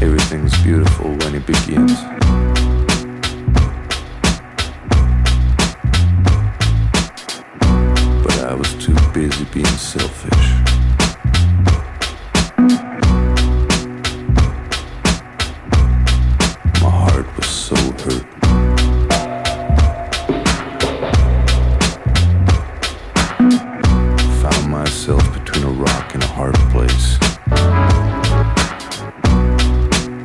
Everything's beautiful when it begins. But I was too busy being selfish. My heart was so hurt. Found myself between a rock and a hard place.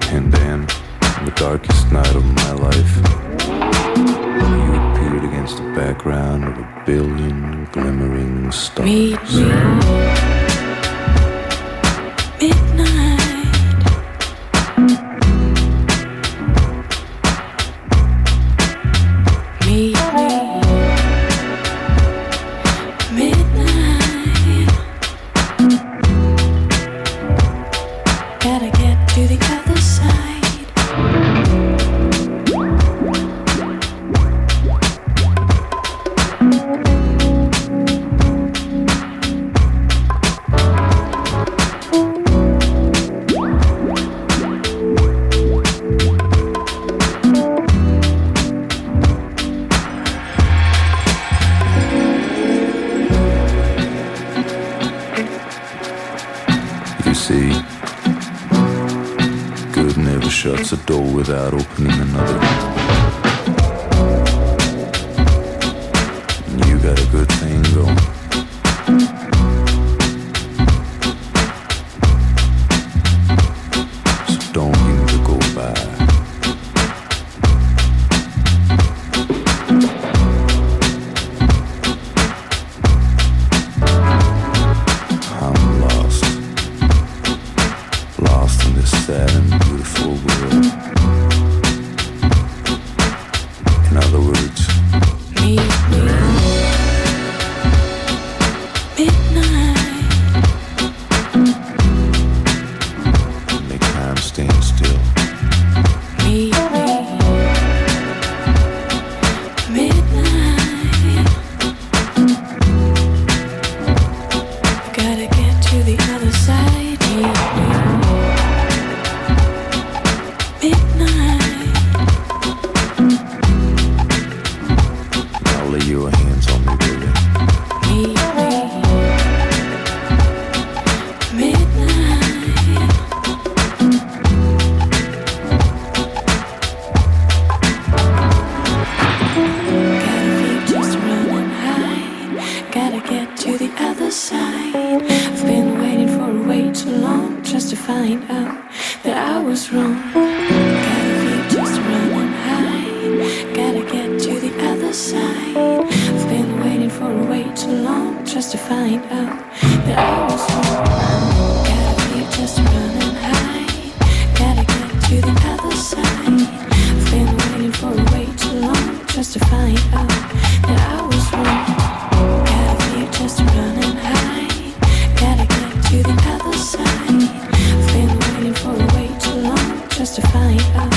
And then, in the darkest night of my life, you appeared against the background of a billion glimmering stars. Meet me, midnight. Meet me, midnight. Gotta get to the other side. You see, good never shuts a door without opening another. And you got a good thing going. So don't give me the go by. I'm lost. Lost in this sad and beautiful world. In other words, Meet me, midnight. make time stand still. Meet me, midnight. Gotta get to the other side. Meet me, midnight. Now lay your hands on me, baby. Meet me, midnight. Gotta feel just running high. Gotta get to the other side. I've been waiting for way too long just to find out that I was wrong. Gotta feel just running high. Gotta get to the other side. I've been waiting for way too long just to find out that I was wrong. Gotta feel just running high. Gotta get to the other side. I've been waiting for way too long just to find out that I was wrong. Gotta feel just running high. Gotta get to the other side. I've been waiting for way too long just to find out